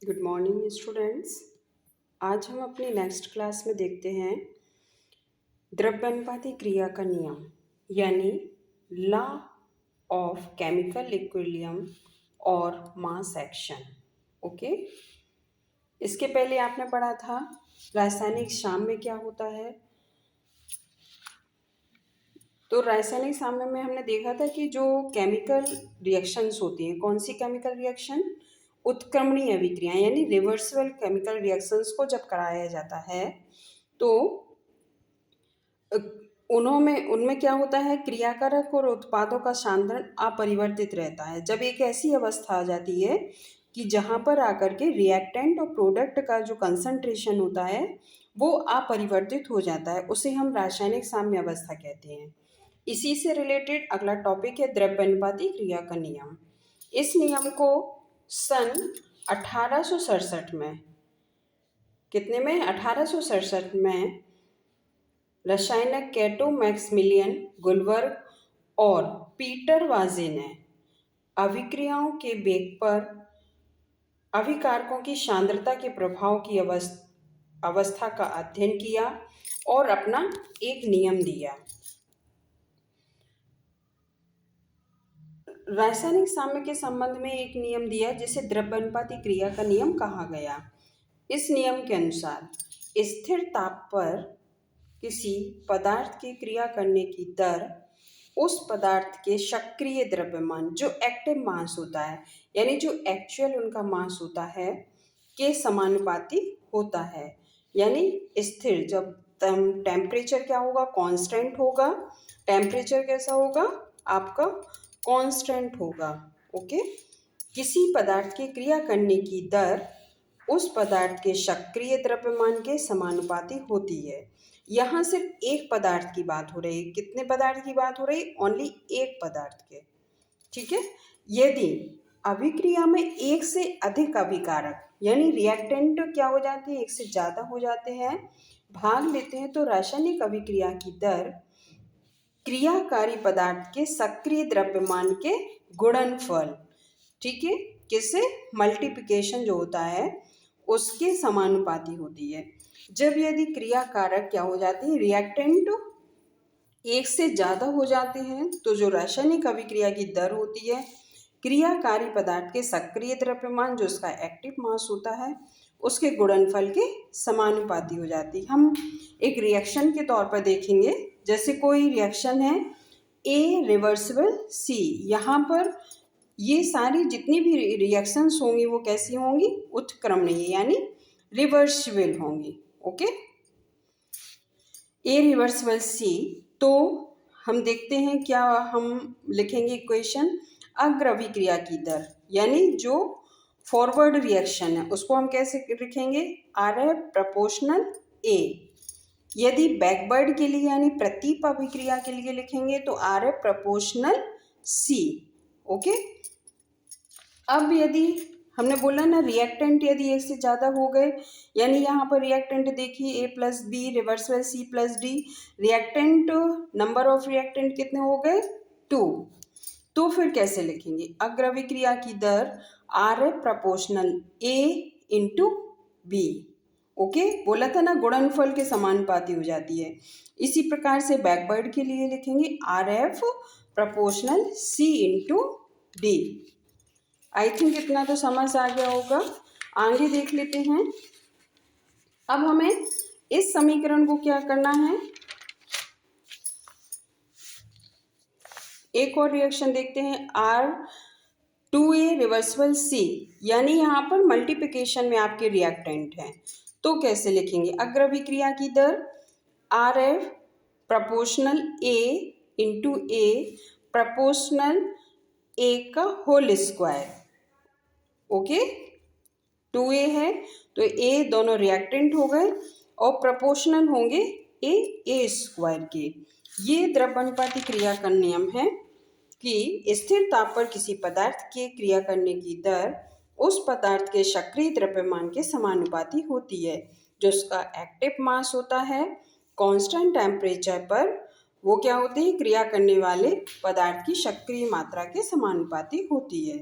Good morning students. आज हम अपनी नेक्स्ट क्लास में देखते हैं द्रव्यानुपाती क्रिया का नियम यानी लॉ ऑफ केमिकल इक्विलिब्रियम और मास एक्शन। ओके, इसके पहले आपने पढ़ा था रासायनिक साम्य में क्या होता है। तो रासायनिक साम्य में हमने देखा था कि जो केमिकल रिएक्शंस होती हैं, कौन सी केमिकल रिएक्शन, उत्क्रमणीय अभिक्रिया यानी रिवर्सिबल केमिकल रिएक्शंस को जब कराया जाता है तो उनमें क्या होता है, क्रियाकारक और उत्पादों का सांद्रण अपरिवर्तित रहता है। जब एक ऐसी अवस्था आ जाती है कि जहाँ पर आकर के रिएक्टेंट और प्रोडक्ट का जो कंसंट्रेशन होता है वो अपरिवर्तित हो जाता है, उसे हम रासायनिक साम्य अवस्था कहते हैं। इसी से रिलेटेड अगला टॉपिक है द्रव्यानुपाती क्रिया का नियम। इस नियम को सन 1867 में, कितने में, 1867 में रसायनक कैटो मैक्सिमिलियन गुलबर्ग और पीटर वाजे ने अभिक्रियाओं के वेग पर अभिकारकों की सांद्रता के प्रभाव की अवस्था का अध्ययन किया और अपना एक नियम दिया। रासायनिक साम्य के संबंध में एक नियम दिया जिसे द्रव्यानुपाती क्रिया का नियम कहा गया। इस नियम के अनुसार स्थिर ताप पर किसी पदार्थ की क्रिया करने की दर उस पदार्थ के सक्रिय द्रव्यमान, जो एक्टिव मास होता है यानी जो एक्चुअल उनका मास होता है, के समानुपाती होता है। यानी स्थिर, जब टेम्परेचर क्या होगा, कांस्टेंट होगा। टेम्परेचर कैसा होगा आपका, कांस्टेंट होगा। ओके, किसी पदार्थ की क्रिया करने की दर उस पदार्थ के सक्रिय द्रव्यमान के समानुपाती होती है। यहाँ सिर्फ एक पदार्थ की बात हो रही है। कितने पदार्थ की बात हो रही है, ओनली एक पदार्थ के। ठीक है, यदि अभिक्रिया में एक से अधिक अभिकारक यानी रिएक्टेंट क्या हो जाते हैं, एक से ज़्यादा हो जाते हैं, भाग लेते हैं, तो रासायनिक अभिक्रिया की दर क्रियाकारी पदार्थ के सक्रिय द्रव्यमान के गुणनफल, ठीक है, किससे, मल्टीप्लिकेशन जो होता है उसके समानुपाती होती है। जब यदि क्रियाकारक क्या हो जाते हैं, रिएक्टेंट एक से ज़्यादा हो जाते हैं, तो जो रासायनिक अभिक्रिया की दर होती है क्रियाकारी पदार्थ के सक्रिय द्रव्यमान, जो उसका एक्टिव मास होता है, उसके गुणनफल के समानुपाती हो जाती है। हम एक रिएक्शन के तौर पर देखेंगे, जैसे कोई रिएक्शन है ए रिवर्सिबल सी, यहाँ पर ये सारी जितनी भी रिएक्शंस होंगी वो कैसी होंगी, उत्क्रमणीय यानी रिवर्सिबल होंगी। ओके, ए रिवर्सिबल सी, तो हम देखते हैं क्या हम लिखेंगे इक्वेशन, अग्र अभिक्रिया की दर यानी जो फॉरवर्ड रिएक्शन है उसको हम कैसे लिखेंगे, आर एफ प्रोपोर्शनल ए। यदि बैकवर्ड के लिए यानी प्रतीप अभिक्रिया के लिए लिखेंगे तो are F proportional C. Okay, अब यदि हमने बोला ना रिएक्टेंट यदि एक से ज़्यादा हो गए, यानी यहाँ पर रिएक्टेंट देखिए A plus B reversible C plus D, reactant number of reactant कितने हो गए, 2। तो फिर कैसे लिखेंगे, अग्र अभिक्रिया की दर R F proportional A into B. Okay, बोला था ना गुणनफल के समानुपाती हो जाती है। इसी प्रकार से बैकवर्ड के लिए लिखेंगे R F proportional C into D. I think इतना तो समझ आ गया होगा। आगे देख लेते हैं। अब हमें इस समीकरण को क्या करना है, एक और रिएक्शन देखते हैं, R2A रिवर्सिबल C, यानी यहाँ पर मल्टीप्लिकेशन में आपके रिएक्टेंट हैं, तो कैसे लिखेंगे, अग्र अभिक्रिया की दर RF proportional A into A proportional A का होल स्क्वायर। ओके, 2A है तो A दोनों रिएक्टेंट हो गए और प्रोपोर्शनल होंगे A स्क्वायर के। ये द्रव्यानुपाती क्रिया का नियम है कि स्थिर ताप पर किसी पदार्थ के क्रिया करने की दर उस पदार्थ के सक्रिय द्रव्यमान के समानुपाती होती है, जो उसका एक्टिव मास होता है। कांस्टेंट टेम्परेचर पर वो क्या होती है, क्रिया करने वाले पदार्थ की सक्रिय मात्रा के समानुपाती होती है।